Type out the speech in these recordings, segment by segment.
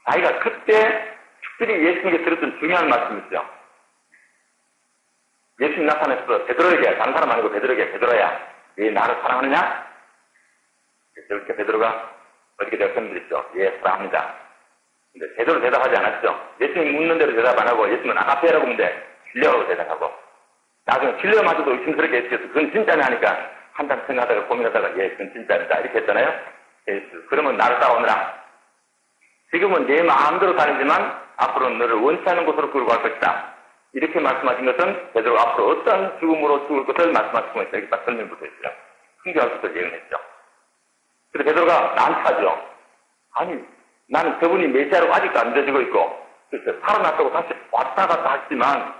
자기가 그때 특별히 예수님께 들었던 중요한 말씀이 있죠. 예수님 나타났어. 베드로에게, 다른 사람 아니고 베드로에게, 베드로야, 왜 나를 사랑하느냐? 그렇게 베드로가 어떻게 대답했죠? 예, 사랑합니다. 근데 제대로 대답하지 않았죠. 예수님 묻는 대로 대답 안 하고, 예수님은 아가페라고 묻는데, 진려라고 대답하고, 나중에 진려마저도 의심스럽게 했겠어. 그건 진짜네 하니까, 한참 생각하다가 고민하다가, 예, 그건 진짜입니다. 이렇게 했잖아요. 예수, 그러면 나를 따라오느라. 지금은 내 마음대로 다니지만, 앞으로는 너를 원치 않는 곳으로 끌고 갈 것이다. 이렇게 말씀하신 것은, 베드로가 앞으로 어떤 죽음으로 죽을 것을 말씀하신 것이 여기 딱 설명부터 했어요. 흥겨할 것을 예언했죠. 그래서 베드로가 난타죠. 아니, 나는 저분이 메시아로 아직도 안 되지고 있고, 그래서 살아났다고 다시 왔다 갔다 하지만,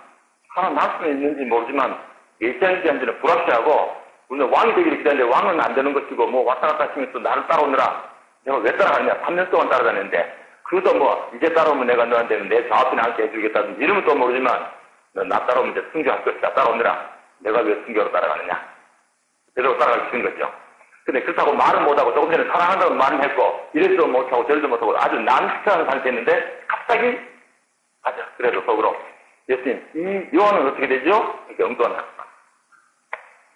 살아날 수는 있는지 모르지만, 메시아인지 아닌지는 불확실하고, 우리는 왕이 되기를 기다리는데 왕은 안 되는 것이고, 뭐 왔다 갔다 하시면서 나를 따라오느라, 내가 왜 따라가느냐? 3년 동안 따라다녔는데, 그것도 뭐, 이제 따라오면 내가 너한테 내 좌우편에 앉게 해주겠다든지, 이러면 또 모르지만, 너 나 따라오면 이제 순교할 것이다. 따라오느라, 내가 왜 순교로 따라가느냐? 베드로 따라가기 쉬운 거죠. 근데 그렇다고 말은 못하고 조금 전에 사랑한다고 말은 했고 이래도 못하고 저래도 못하고 아주 난처한 상태였는데 갑자기 가자. 그래도 속으로 예수님 이 요한은 어떻게 되죠? 이렇게 엉뚱한 학습.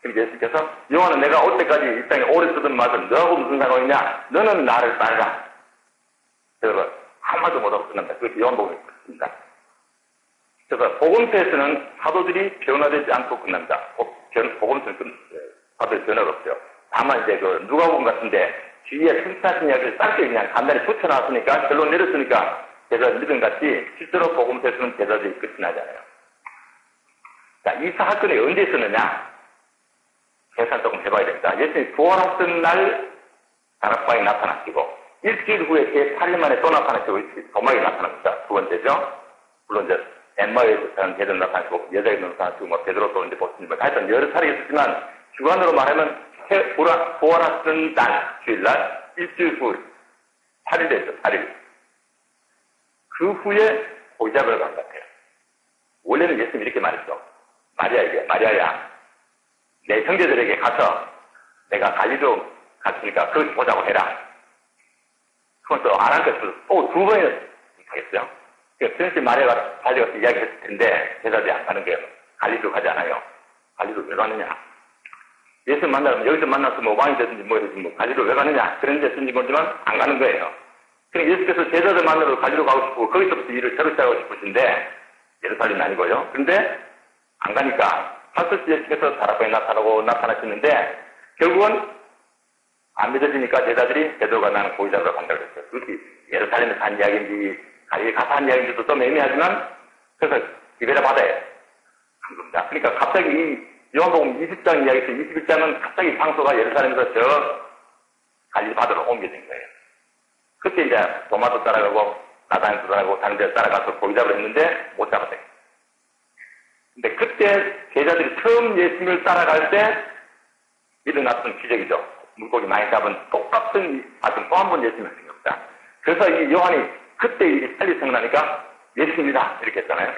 그리고 예수님께서 요한은 내가 올 때까지 이 땅에 오래 쓰던 말을 너하고 무슨 상관이 있냐? 너는 나를 따르라. 그래서 한마디도 못하고 끝난다. 그것이 요한복음이 끝입니다. 그래서 복음서에서는 사도들이 변화되지 않고 끝난다. 복음서는 사도의 변화가 없죠. 다만 이제 그 누가복음 같은데 뒤에 승차신 이야기를 짧게 그냥 간단히 붙여놨으니까 결론 내렸으니까 제자 믿음같이 실제로 복음서에서는 제자들이 끝이 나잖아요. 자, 이 사건이 언제 있었느냐? 계산 조금 해봐야 됩니다. 예수님이 부활하던 날 다락방에 나타나시고 일주일 후에 제8일 만에 또 나타나시고 도막에 나타납니다. 두 번째죠. 물론 이제 엠마오에 사는 제자들 나타나시고 여자에 나타나시고 뭐 베드로 또 이제 보시면 하여튼 여러 차례 있었지만 주관으로 말하면 부활하던 날, 주일날, 일주일 후, 8일 됐죠, 8일. 그 후에 보이잡으러 간 것 같아요. 원래는 예수님이 이렇게 말했죠. 마리아에게, 마리아야, 내 형제들에게 가서 내가 갈리로 갔으니까 그것 보자고 해라. 그건 또 안 한 것을 또 두 번이나 하겠어요. 그래서 마리아가 갈리가서 이야기했을 텐데, 제자들이 안 가는 게 갈리로 가지 않아요. 갈리로 왜 가느냐? 예수 만나면 여기서 만나서 뭐 왕이 되든지 뭐 되든지 뭐 갈리로 왜 가느냐 그런 데 쓴지 모르지만 안 가는 거예요. 그러니까 예수께서 제자들 만나러 갈리로 가고 싶고 거기서부터 일을 새로 시작하고 싶으신데 예루살렘이 아니고요. 그런데 안 가니까 사실 예수께서 다락방에 나타나시는데 결국은 안 믿어지니까 제자들이 베드로가 나는 고기 잡으러 간다고 했어요. 그것이 예루살렘에 산 이야기인지 갈릴리 가서 한 이야기인지도 좀 애매하지만 그래서 기베라 바다에 간 겁니다. 그러니까 갑자기 이 요한복음 20장 이야기에서 21장은 갑자기 장소가 예루살렘에서 저 갈릴리 바다로 옮겨진 거예요. 그때 이제 도마도 따라가고 나단도 따라가고 다른 데 따라가서 고기 잡으러 했는데 못 잡았어요. 근데 그때 제자들이 처음 예수님을 따라갈 때 일어났던 기적이죠. 물고기 많이 잡은 똑같은 아주 또 한 번 예수님을 생겼다. 그래서 이 요한이 그때 일이 빨리 생각나니까 예수님이다 이렇게 했잖아요.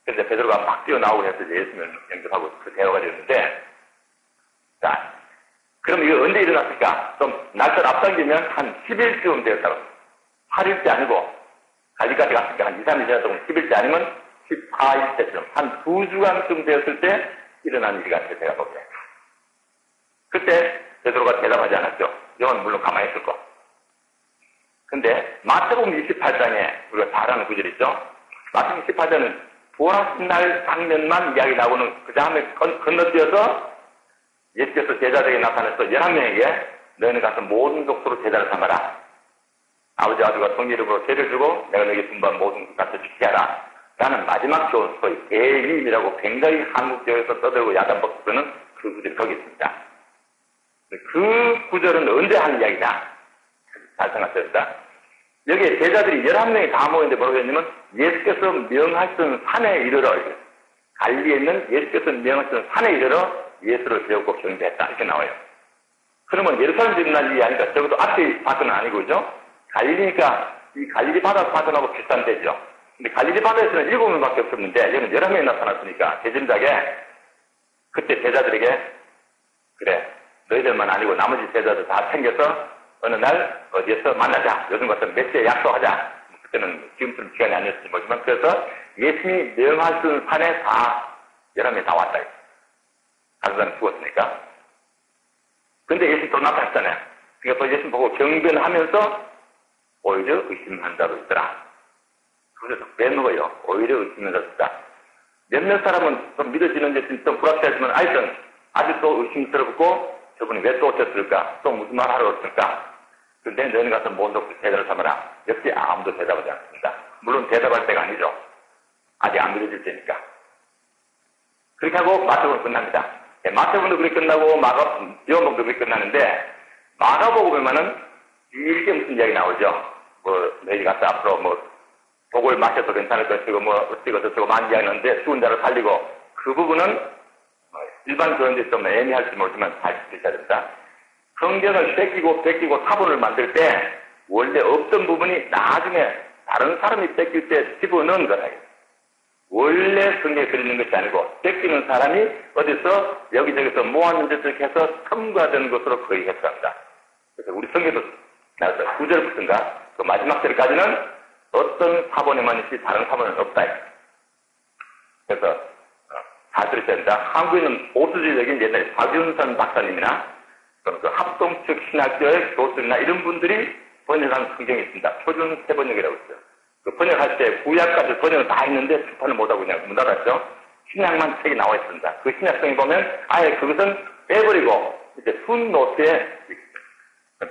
그래서 베드로가 막 뛰어나오고 해서 예수님을 영접하고 그 대화가 되었는데, 자, 그럼 이거 언제 일어났을까? 좀 날짜를 앞당기면 한 10일쯤 되었다고. 8일째 아니고, 갈리까지 갔으니까 한 2, 3일 지났다고 10일째 아니면 14일 때쯤, 한 2주간쯤 되었을 때 일어난 일이 같아요, 제가 보기에. 그때 베드로가 대답하지 않았죠. 요한은 물론 가만히 있을 거. 근데 마태복음 28장에 우리가 잘 아는 구절 있죠? 마태복음 28장은 부활하신 날 장면만 이야기 나오는 그 다음에 건너뛰어서 예수께서 제자들에게 나타나서 11명에게 너희는 가서 모든 족속으로 제자를 삼아라. 아버지 아들과 성령 이름으로 죄를 주고 내가 너에게 분부한 모든 것 같이 지키게 하라. 라는 마지막 교훈, 소위 예림이라고 굉장히 한국교회에서 떠들고 야단법수는 그 구절이 거기 있습니다. 그 구절은 언제 하는 이야기냐? 잘 생각합니다. 여기에 제자들이 11명이 다 모였는데 뭐라고 했냐면 예수께서 명하신 산에 이르러 갈리에 있는 예수께서 명하신 산에 이르러 예수를 배우고 경배했다 이렇게 나와요. 그러면 예루살렘 일어난 일이 아니까 적어도 앞에 사건은 아니고 그죠? 갈릴리니까 이 갈릴리 바다 사건하고 비슷한 데죠. 근데 갈릴리 바다에서는 7명밖에 없었는데 여기는 11명이 나타났으니까 제짐작에 그때 제자들에게 그래 너희들만 아니고 나머지 제자들 다 챙겨서 어느 날 어디에서 만나자. 요즘 같은 몇 시에 약속하자. 그때는 지금처럼 시간이 아니었을지 모르지만, 그래서 예수님이 명하신 산에 다, 11명이 다 왔다. 다른 사람이 죽었으니까. 근데 예수님 또 나타났잖아요. 그러니까 또 예수님 보고 경변하면서 오히려 의심한 자도 있더라. 그래서 빼먹어요. 오히려 의심한 자도 있다. 몇몇 사람은 좀 믿어지는데 좀 불합리하지만 아직도 의심스럽고 저분이 왜 또 오셨을까? 또 무슨 말 하러 오셨을까? 근데 너희는 가서 모독 대답을 삼아라. 역시 아무도 대답하지 않습니다. 물론 대답할 때가 아니죠. 아직 안 믿어질 때니까. 그렇게 하고 마태복음 끝납니다. 마태복음도 그렇게 끝나고 요한복음도 그렇게 끝나는데 마가복음에만은 길게 무슨 이야기 나오죠. 너희 가서 앞으로 독을 마셔도 괜찮을 것이고 어찌고 저쩌고 많은 이야기 하는데 죽은 자를 살리고 그 부분은 일반 교인들이 좀 애매할지 모르지만 잘 지키셔야 됩니다. 성경을 뺏기고 사본을 만들 때 원래 없던 부분이 나중에 다른 사람이 뺏길 때 집어넣은 거다. 원래 성경에 들리는 것이 아니고 뺏기는 사람이 어디서 여기저기서 모아놓은 짓을 해서 첨가된 것으로 거의 해석합니다. 그래서 우리 성경도 나왔어요. 9절부터인가 그 마지막 절까지는 어떤 사본에만 있지 다른 사본은 없다. 그래서 잘 들으셔야 됩니다. 한국에는 보수적인 옛날에 박윤선 박사님이나 그 합동측 신학교의 교수나 이런 분들이 번역한 성경이 있습니다. 표준 세번역이라고 있어요. 그 번역할 때 구약까지 번역을 다 했는데 출판을 못하고 그냥 문 닫았죠. 신약만 책이 나와 있습니다. 그 신약성에 보면 아예 그것은 빼버리고 이제 순노트에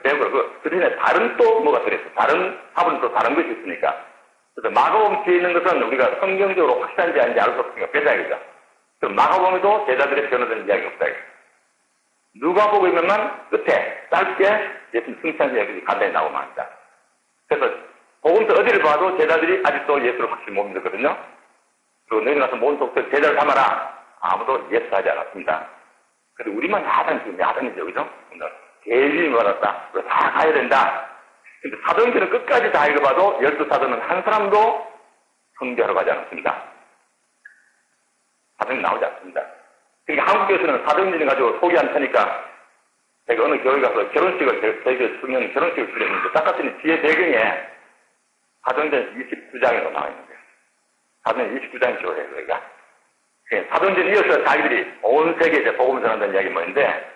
빼버리고 그 대신에 다른 또 뭐가 들어있어요. 다른 사본은 또 다른 것이 있으니까. 그래서 마가복음 뒤에 있는 것은 우리가 성경적으로 확실한지 아닌지 알 수 없으니까 빼자야겠죠. 그럼 마가복음에도 제자들의 변호된 이야기 없다. 누가복음에만 끝에 짧게 예수님 승천 이야기 간단히 나오면 합니다. 그래서 복음서 어디를 봐도 제자들이 아직도 예수를 확실히 못 믿었거든요. 그리고 너희는 가서 모든 독들 제자를 삼아라. 아무도 예수하지 않았습니다. 그래도 우리만 야단이죠, 그죠? 대주인 받았다. 다 가야 된다. 근데 사도행전은 끝까지 다 읽어봐도 12사도는 한 사람도 선교하러 가지 않았습니다. 사도행 나오지 않습니다. 그러니까 한국에서는 사도행전을 가지고 소개 안 타니까 제가 어느 교회 가서 저희 교회 청년 결혼식을 치렀는데 딱 봤더니 뒤에 배경에 사도행전 29장에도 나와 있는 거예요. 사도행전 29장이 교회예요, 저희가. 사도행전 이어서 자기들이 온 세계에 이제 복음을 전한다는 이야기 뭐인데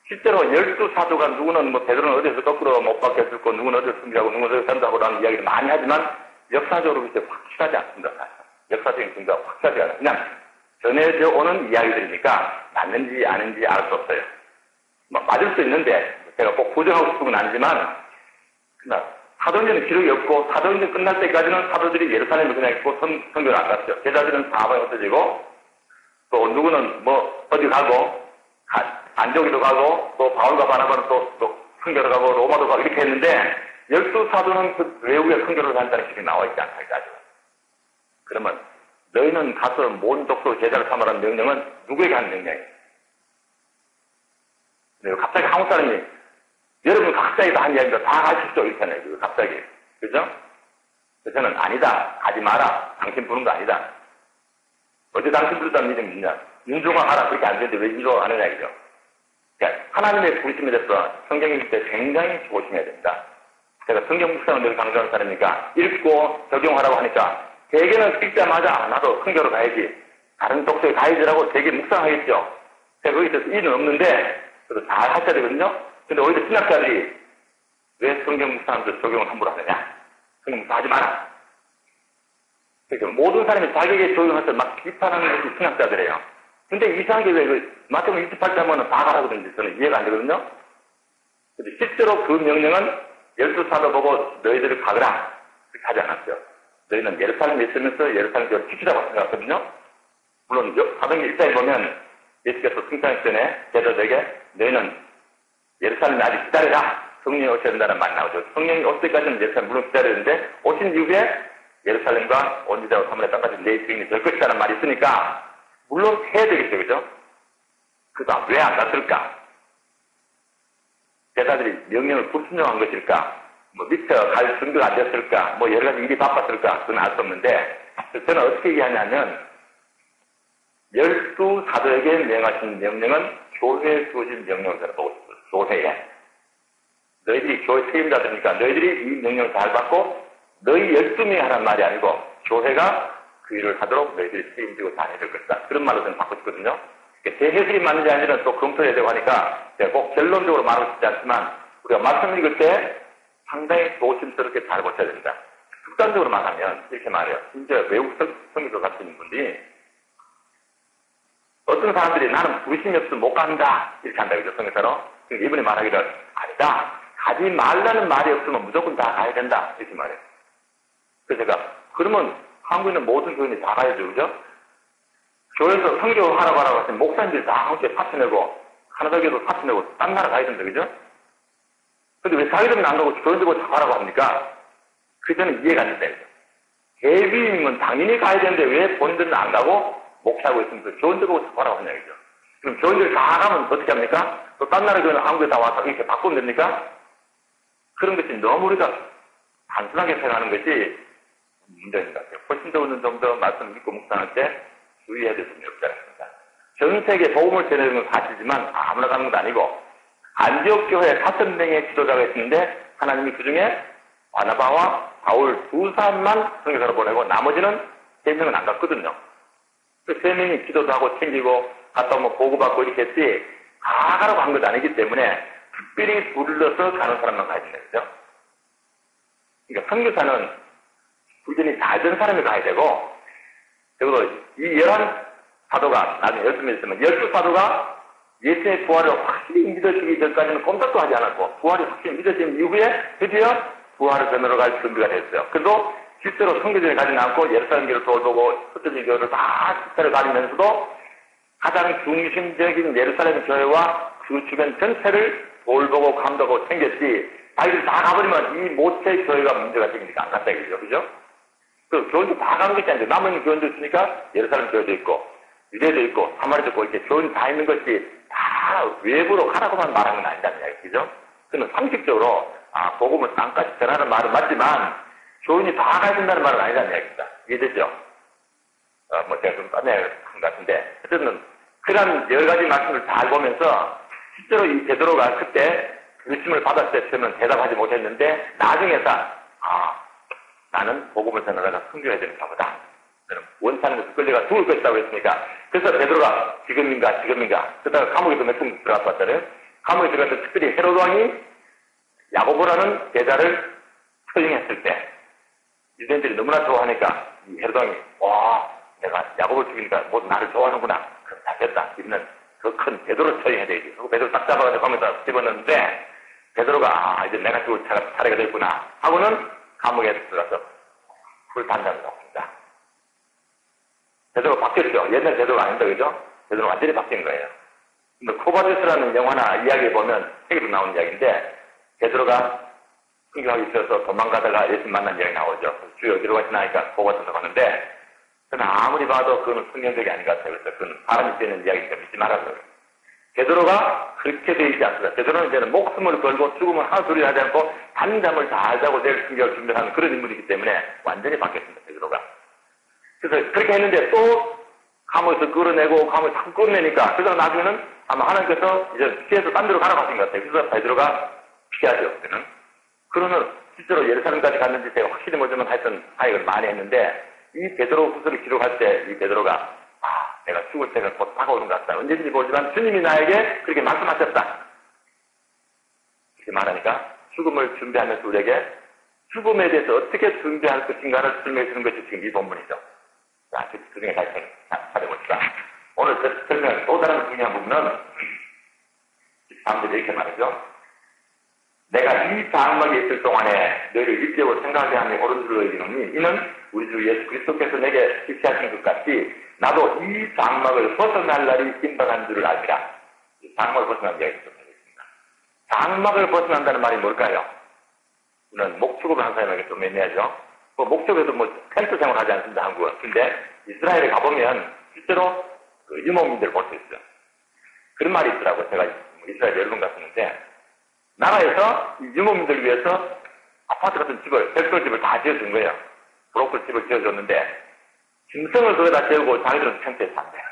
실제로 12사도가 누구는 베드로는 어디서 거꾸로 못 박혔을고 누구는 어디서 승리하고 누구는 어디서 전도하고 라는 이야기를 많이 하지만 역사적으로 그렇게 확실하지 않습니다. 사실. 역사적인 증거가 확실하지 않아요. 그냥 전해져 오는 이야기들이니까 맞는지 아닌지 알 수 없어요. 맞을 수 있는데 제가 꼭 부정하고 싶은 건 아니지만 사도행전은 기록이 없고 사도행전 끝날 때까지는 사도들이 예루살렘에 그냥 있고 선교를 안 갔죠. 제자들은 사방에 흩어지고 또 누구는 어디 가고 안디옥에도 가고 또 바울과 바나바는 또 선교를 가고 로마도 가고 이렇게 했는데 12사도는 그 외국에 선교를 간다는 식이 나와 있지 않다. 그러면 너희는 가서 모든 족속 제자를 삼으라는 명령은 누구에게 하는 명령이에요? 갑자기 한국 사람이 여러분 각자에 다 한 이야기가 다 가십시오 이렇잖아요. 갑자기. 그죠? 그래서 저는 아니다. 가지 마라. 당신 부른 거 아니다. 어제 당신 부르다는 믿음 있냐? 인종화하라. 그렇게 안 되는데 왜 인종화하느냐 이죠. 그러니까 하나님의 부르심에 대해서 성경 읽을 때 굉장히 조심해야 됩니다. 제가 성경 묵상을 늘 강조하는 사람이니까 읽고 적용하라고 하니까 대개는 읽자마자 나도 성경으로 가야지. 다른 독서에 가야지라고 되게 묵상하겠죠. 제가 거기서 일은 없는데 그래도 잘 하셔야 되거든요. 근데 오히려 신학자들이 왜 성경 묵상하면서 적용을 함부로 하느냐? 성경 묵상 하지 마라. 그러니까 모든 사람이 자기에게 적용해서 막 비판하는 것이 신학자들이에요. 근데 이상하게 왜 마태복음 28장은 다 가라거든요. 저는 이해가 안 되거든요. 근데 실제로 그 명령은 12사도 보고 너희들을 가거라. 그렇게 하지 않았어요. 너희는 예루살렘에 있으면서 예루살렘 교회를 지키라고 생각하거든요. 물론 사도행전 1장에 보면 예수께서 승천하기 전에 제자들에게 너희는 예루살렘에 아직 기다려라. 성령이 오셔야 된다는 말이 나오죠. 성령이 올 때까지는 예루살렘 물론 기다려야 되는데 오신 이후에 예루살렘과 온 유다와 사마리아 땅까지 내 주인이 될 것이라는 말이 있으니까 물론 해야 되겠죠. 그죠? 그다음 왜 안 갔을까? 제자들이 명령을 불순종한 것일까? 미처 갈 준비가 안 됐을까? 여러 가지 일이 바빴을까? 그건 알 수 없는데 저는 어떻게 얘기하냐면 12사도에게 명하신 명령은 교회에 주어진 명령을 저는 보고 있어요. 교회에. 너희들이 교회 책임자들이니까 너희들이 이 명령을 잘 받고 너희 12명이 하는 말이 아니고 교회가 그 일을 하도록 너희들이 책임지고 다녀야 될 것이다. 그런 말로 저는 받고 싶거든요. 대해석이 맞는지 아닌지는 또 검토해야 되고 하니까 제가 꼭 결론적으로 말하고 싶지 않지만 우리가 말씀 읽을 때 상당히 조심스럽게 잘 보셔야 됩니다. 극단적으로 말하면 이렇게 말해요. 심지어 외국 성기도 같은 분들이 어떤 사람들이 나는 부심이 없으면 못 간다 이렇게 한다 그죠 성경사로. 이분이 말하기를 아니다. 가지 말라는 말이 없으면 무조건 다 가야 된다 이렇게 말해요. 그래서 제가 그러면 한국에 있는 모든 교인이 다 가야죠 그죠? 교회에서 선교하라고 하라고 하시면 목사님들이 다 함께 파트내고 카나다교도 파트내고 딴 나라 가야 된다 그죠? 근데 왜 자기들은 안 가고 교인들 보고 가라고 합니까? 그게 저는 이해가 안 된다. 예비임은 당연히 가야 되는데 왜 본인들은 안 가고 목사하고 있으면서 교인들 보고 가라고 하냐 그죠? 그럼 교인들 다 가면 어떻게 합니까? 또 딴 나라 교회는 한국에 다 와서 이렇게 바꾸면 됩니까? 그런 것이 너무 우리가 단순하게 생각하는 것이 문제인 것 같아요. 훨씬 더 어느 정도 말씀 믿고 묵상할 때 주의해야 될 점이 없지 않습니다. 전 세계에 복음을 전해주는 건 사실이지만 아무나 가는 것도 아니고 안디옥 교회에 5명의 지도자가 있었는데 하나님이 그 중에 바나바와 바울 2사람만 선교사로 보내고 나머지는 3명은 안 갔거든요. 그 3명이 기도도 하고 챙기고 갔다 오면 보고받고 이렇게 했지 다 가라고 한 것도 아니기 때문에 특별히 불러서 가는 사람만 가야 된다. 그죠? 그러니까 선교사는 부전이 잘 된 사람이 가야 되고 그리고 이 11사도가 나중에 12명 있으면 12사도가 예수의 부활을 확실히 믿어지기 전까지는 꼼짝도 하지 않았고 부활이 확실히 믿어진 이후에 드디어 부활을 전으로 갈 준비가 됐어요. 그래도 실제로 선교전에 가지는 않고 예루살렘 교회를 돌보고 흩어진 교회를 다 식사를 다니면서도 가장 중심적인 예루살렘 교회와 그 주변 전체를 돌보고 감독하고 챙겼지 자기들 다 가버리면 이 모체 교회가 문제가 생기니까 안 갔다 이거죠. 그죠? 그 교인도 다 가는 것이 아니죠. 남은 교인도 있으니까 예루살렘 교회도 있고 유대도 있고 사마리도 있고 이렇게 교인 다 있는 것이 다 외부로 가라고만 말하는 건 아니다는 이야기죠. 그는 상식적으로 복음을 땅까지 전하는 말은 맞지만 교인이 다 가야 된다는 말은 아니다는 이야기입니다. 이해되죠? 제가 좀 딴얘기한 것 같은데 어쨌든 그런 여러 가지 말씀을 잘 보면서 실제로 이 베드로가 그때 의심을 받았을 때는 대답하지 못했는데 나중에서 나는 복음을 전하다가 순교해야 되는가 보다. 저는 원하는 것을 끌려가 죽을 것이라고 했으니까 그래서 베드로가 지금인가 그러다가 감옥에도 몇 번 들어가서 왔잖아요. 감옥에 들어가서 특별히 헤로드 왕이 야고보라는 제자를 처형했을 때 유대인들이 너무나 좋아하니까 이 헤로드 왕이 내가 야고보를 죽이니까 모두 나를 좋아하는구나. 그럼 다 됐다. 우리는 그 큰 베드로를 처형해야 되지. 그리고 베드로 딱 잡아가지고 감옥에다 집었는데 베드로가 이제 내가 죽을 차례가 됐구나 하고는 감옥에 들어가서 불단장을 했습니다. 베드로가 바뀌었죠. 옛날 베드로가 아닌다 그죠? 베드로가 완전히 바뀐 거예요. 근데 코바데스라는 영화나 이야기에 보면 책에도 나온 이야기인데 베드로가 순교하기 있어서 도망가다가 예수 만난 이야기 나오죠. 주여 어디로 가시나 하니까 코바데스 가는데 저는 아무리 봐도 그건 성경적이 아닌 것 같아요. 그래서 그건 사람이 되는 이야기니까 믿지 말아서요. 베드로가 그렇게 되어 있지 않습니다. 베드로는 이제는 목숨을 걸고 죽음을 하루 둘이 하지 않고 잠잠을 잘 자고 내일 순교를 준비하는 그런 인물이기 때문에 완전히 바뀌었습니다. 베드로가. 그래서 그렇게 했는데 또 감옥에서 끌어내고 감옥에서 자꾸 끌어내니까 그래서 나중에는 아마 하나님께서 이제 피해서 딴 데로 가라고 하신 것 같아요. 그래서 베드로가 피하죠. 그때는. 그러면 실제로 예루살렘까지 갔는지 제가 확실히 모르지만 하여튼 사역을 많이 했는데 이 베드로 후서를 기록할 때 이 베드로가 내가 죽을 때가 곧 다가오는 것 같다. 언제든지 모르지만 주님이 나에게 그렇게 말씀하셨다. 이렇게 말하니까 죽음을 준비하면서 우리에게 죽음에 대해서 어떻게 준비할 것인가를 설명해 주는 것이 지금 이 본문이죠. 자, 그 중에 다시 찾아봅시다. 오늘 설명 또 다른 중요한 부분은 다음에 이렇게 말이죠. 내가 이 장막에 있을 동안에 너희를 일제로 생각하게 하니 옳은 줄로 여기노니 이는 우리 주 예수 그리스도께서 내게 지시하신 것 같이 나도 이 장막을 벗어날 날이 임박한 줄을 알리라. 장막을 벗어난 이야기 좀 하겠습니다. 장막을 벗어난다는 말이 뭘까요? 우리는 목축업을 한 사람에게 좀 애매하죠. 목축에도 텐트 생활 하지 않습니다, 한국은. 근데 이스라엘에 가보면 실제로 그 유목민들을 볼 수 있어요. 그런 말이 있더라고요. 제가 이스라엘 여러 번 갔었는데 나라에서 유목민들을 위해서 아파트 같은 집을, 백설집을 다 지어준 거예요. 브로콜 집을 지어줬는데 짐승을 거기다 재우고 자기들은 텐트에 산대요.